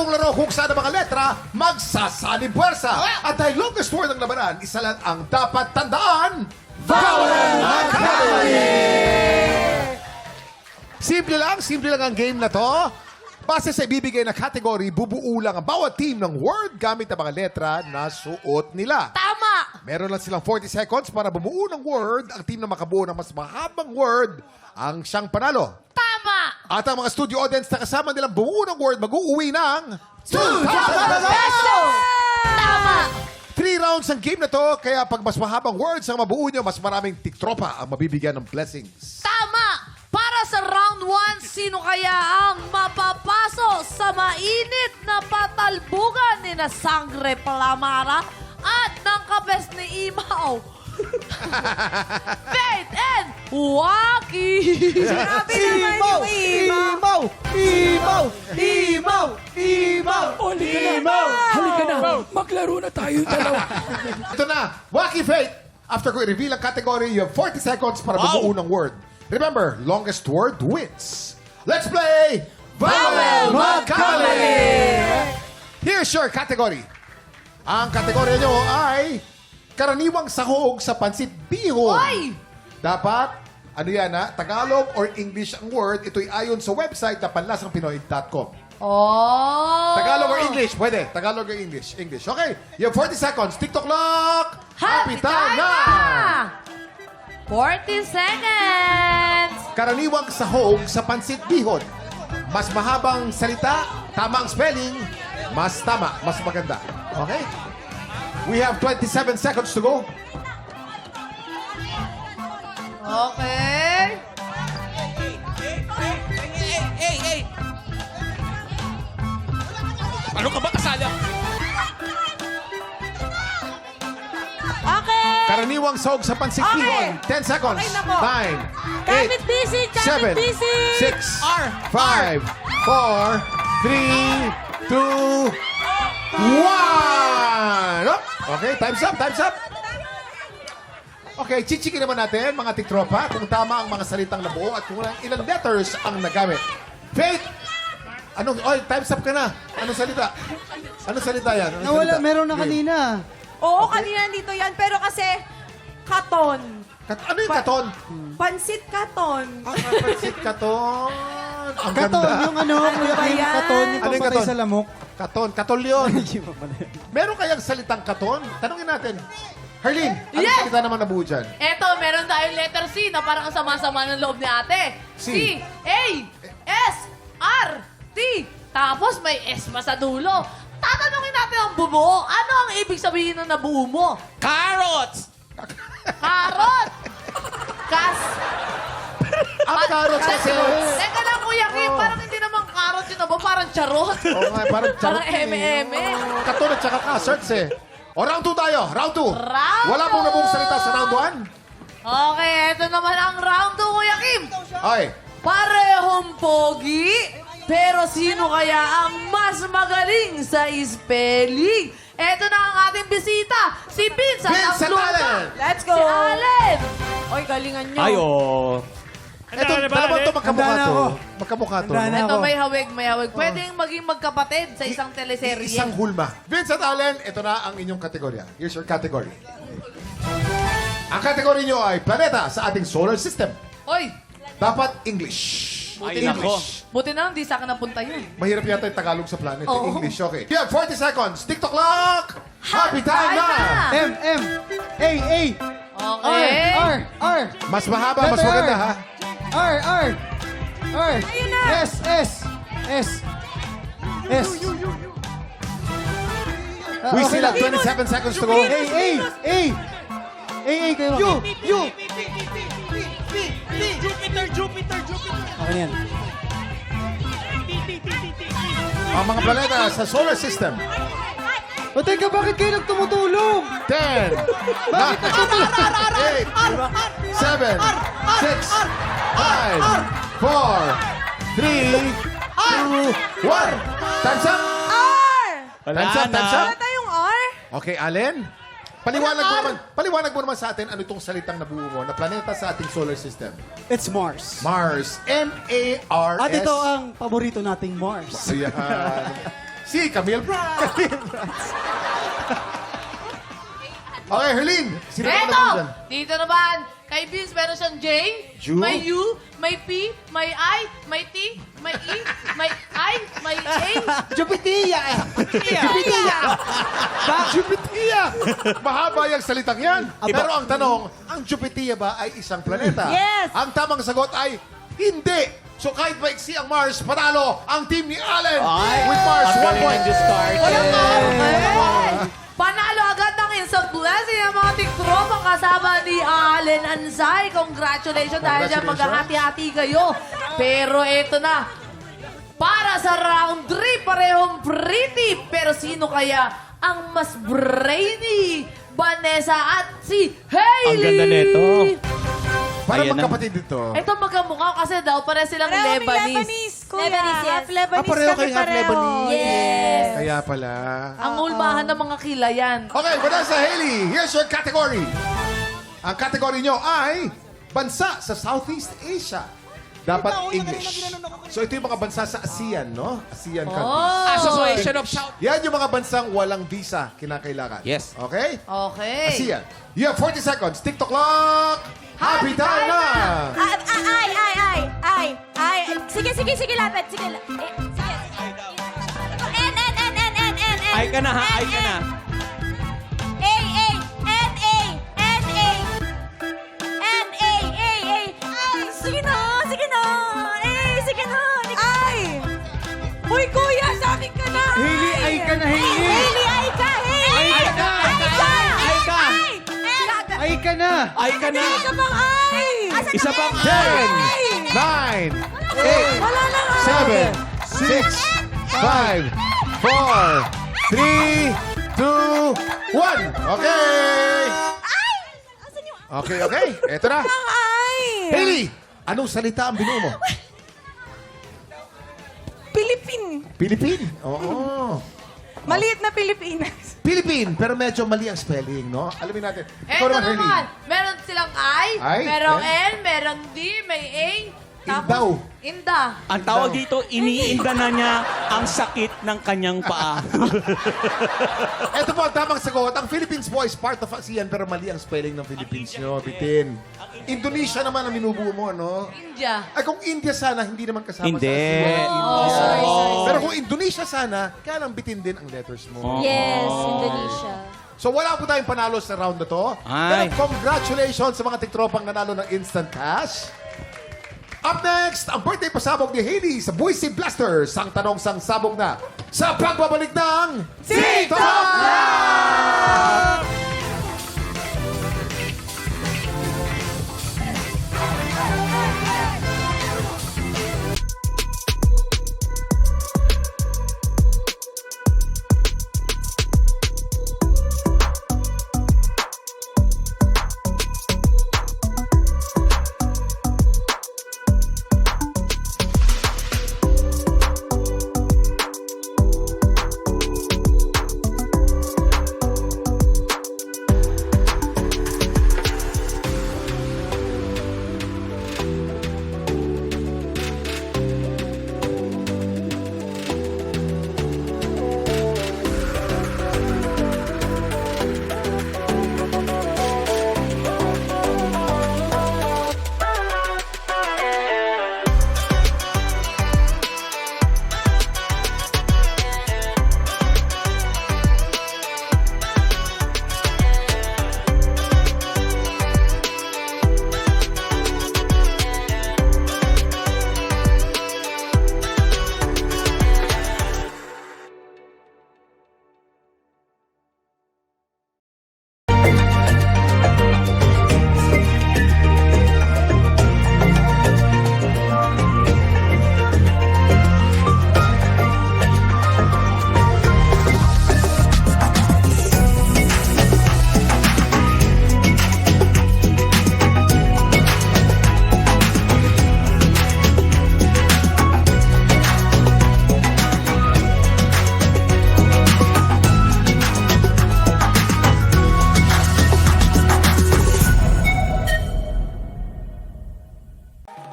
bagong laro kung saan ang mga letra magsasalib puwersa. At dahil longest word ng labanan, isa lang ang dapat tandaan. Vowel Magkamali! Simple lang ang game na to. Base sa ibibigay na category, bubuo lang ang bawat team ng word gamit ang mga letra na suot nila. Tama! Meron lang silang 40 seconds para bumuo ng word. Ang team na makabuo ng mas mahabang word ang siyang panalo. Tama! At ang mga studio audience na kasama nilang bumuo ng word, mag-uuwi ng 2,000 Pesos! Tama! 3 rounds ang game na to, kaya pag mas mahabang words ang mabuo nyo, mas maraming tiktropa ang mabibigyan ng blessings. Tama! Para sa round 1, sino kaya ang mapapaso sa mainit na patalbugan ni na Sangre Palamara at ng kapes ni Imaw? Faith and Waki! Grabe naman yung Imaw! Halika na. Maglaro na tayo dalawa. Ito na, Wacky Faith. After ko i-reveal ang category, you have 40 seconds para bumuo ng word. Remember, longest word wins. Let's play Vowel Magkamali! Here's your category. Ang kategorya nyo ay karaniwang sahog sa pansit bihon. Oy! Dapat, ano yan ha, Tagalog or English ang word. Ito'y ayon sa website na panlasangpinoy.com. Oh! Tagalog or English? Pwede. Tagalog or English? English. Okay. You have 40 seconds. TikToClock! Happy time na! 40 seconds! Karaniwang sahog sa pansit bihon. Mas mahabang salita, tama ang spelling, mas tama, mas maganda. Okay? We have 27 seconds to go. Okay. Ano ka ba kasala? Okay! Karaniwang sahog sa pansit Okay. bihon. 10 seconds. Okay na po. 9, Kapit busy! 8, 7, Kapit busy! 6, R, 5, 4, 3, 2, 1. Oh, okay, time's up, time's up. Okay, chichikin naman natin, mga tiktropa, kung tama ang mga salitang nabuo at kung ilang letters ang nagamit. Faith! Anong, time's up ka na. Anong salita? Anong salita yan? Anong Nawala, salita? meron na Okay. kanina. Oo, kanina dito yan. Pero kasi, katon. Ano yung katon? Pansit katon. Pansit katon. Ang Katon, ganda. yung ano, kuya ba Kim, yan? katon, yung Ano yung pampatay katon? sa lamok. Katon. Katol yun. Iba pala yun. Meron kayang salitang katon? Tanungin natin. Herlene, anong Yes! salita naman nabuo dyan? Eto, meron tayong letter C na parang ang sama-sama ng loob ni ate. C. A, S, R, T. Tapos may S pa sa dulo. Tatanungin natin ang bumuo. Ano ang ibig sabihin ng nabuo mo? Carrots! Karot! Kas... Ang carrots kasi. Teka lang, Kuya Kim. Parang hindi naman karot yun. Ba? Parang charot. Oo nga, parang Parang charot yun eh. eme-eme. Katon at saka kasserts eh. O, round 2 tayo. Round 2. Round Wala pong two. nabuong salita sa round 1. Okay, eto naman ang round 2, Kuya Kim. Okay. Parehong pogi, pero sino kaya ang mas magaling sa spelling? Eto na ang ating bisita, si Vincent ang Vincent lupa. Allen! Let's go! Si Allen! Oy, galingan nyo. Ayo. Ito, dalawang to magkamukha Handa na to. ako. Magkamukha to. Handa na. Eto, ako. may hawig. Pwedeng maging magkapatid sa isang teleserye. Isang hulma. Vincent Allen, ito na ang inyong kategorya. Here's your category. Ang kategory nyo ay planeta sa ating solar system. Oy, Dapat English. Ay, nako. buti na lang, di sa akin napunta yun. Mahirap yata yung Tagalog sa planet. Oo. English, okay. You have 40 seconds. TikToClock! Happy time na! M, A, Okay. R. Mas mahaba, mas Letter maganda, R. ha? R. Ayun na! S. We still have 27 seconds to go. A, kayo. Jupiter. Okay na yan. Ang mga planeta sa solar system. O teka, bakit kayo nagtumutulong? 10, 9, 8, 7, 6, 5, 4, 3, 2, 1. Time's up! Time's up, time's up. Wala tayong R? Okay, Allen. Paliwanag mo naman sa atin ano itong salitang nabuo mo na planeta sa ating solar system. It's Mars. Mars. M-A-R-S. At ito ang paborito nating Mars. Ayan. Si Camille Brats. Okay, Herlene. Sino ka Eto! naman dyan? Dito naman, kay Vince, meron siyang J, Ju? may U, may P, may I, may T, may E, may I, may A. Jupitia! Jupiter! Mahaba yung salitang yan. Pero ang tanong, ang Jupiter ba ay isang planeta? Yes. Ang tamang sagot ay hindi. So kahit maiksi ang Mars, panalo ang team ni Allen with Mars 1 point. Panalo agad ng instant blessing ang mga Tiktropa kasama ni Allen Ansay. Congratulations dahil dyan maghahati-hati kayo. Pero ito na, para sa round 3, parehong pretty. Pero sino kaya ang mas brainy? Vanessa at si Hailey. Ang ganda nito. Para Ayan na. magkapatid dito. Ito magkamukha kasi daw pare silang Lebanese. Kuya. Lebanese, yes. Half Lebanese pareho kami kayong half pareho. Lebanese. Yes. Kaya pala. Ang ulmahan ng mga kilayan. Okay, Vanessa, Hailey, here's your category. Ang category nyo ay bansa sa Southeast Asia. Dapat English. So ito yung mga bansa sa ASEAN, no? ASEAN countries. Association of South. Yan yung mga bansang walang visa kinakailangan. Yes. Okay? Okay. ASEAN. You have 40 seconds. TikToClock! Happy time na! Ay. Sige, lapit. Sige. N. Ay ka na ha, ay ka na. A. Ay, sige na. Sige na. Ay. Hoy, kuya, sa akin ka na. Hailey, ay ka na, Hailey. Hailey, ay ka. Ay ka. Ay ka na! Ay ka na. Isa pang ay. Isa pang 10, 9, 8, Wala na nga. 7, 6, 5, 4, 3, 2, 1. Okay! Ay! Asan yung Okay. Eto na. ay? Hailey, anong salita ang binuo mo? Philippine. Oo. Maliit na Pilipinas. Philippine, pero medyo mali ang spelling, no? Alamin natin. Ito naman, meron silang I, I, merong yes. N, meron D, may A. Indaw. Inda. Ang tawag dito, iniinda na niya ang sakit ng kanyang paa. Ito po ang tamang sagot. Ang Philippines po is part of ASEAN, pero mali ang spelling ng Philippines nyo. Bitin. Indonesia naman ang minubuo mo, no? India. Ay, kung India sana, hindi naman kasama Hindi. sa ASEAN. Oh, sorry. Pero kung Indonesia sana, kaya lang bitin din ang letters mo. Yes, Indonesia. So wala po tayong panalo sa round na to. Ay. Pero congratulations sa mga tiktropang nanalo ng instant cash. Up next, ang birthday pasabog ni Hailey sa Buisi Blasters. Ang tanong sang sabog na sa pagbabalik ng TikToClock!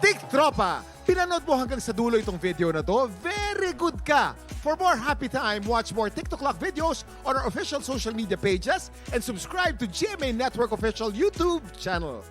Tiktropa, pinanood mo hanggang sa dulo itong video na to, very good ka. For more happy time, watch more TikToClock videos on our official social media pages and subscribe to GMA Network official YouTube channel.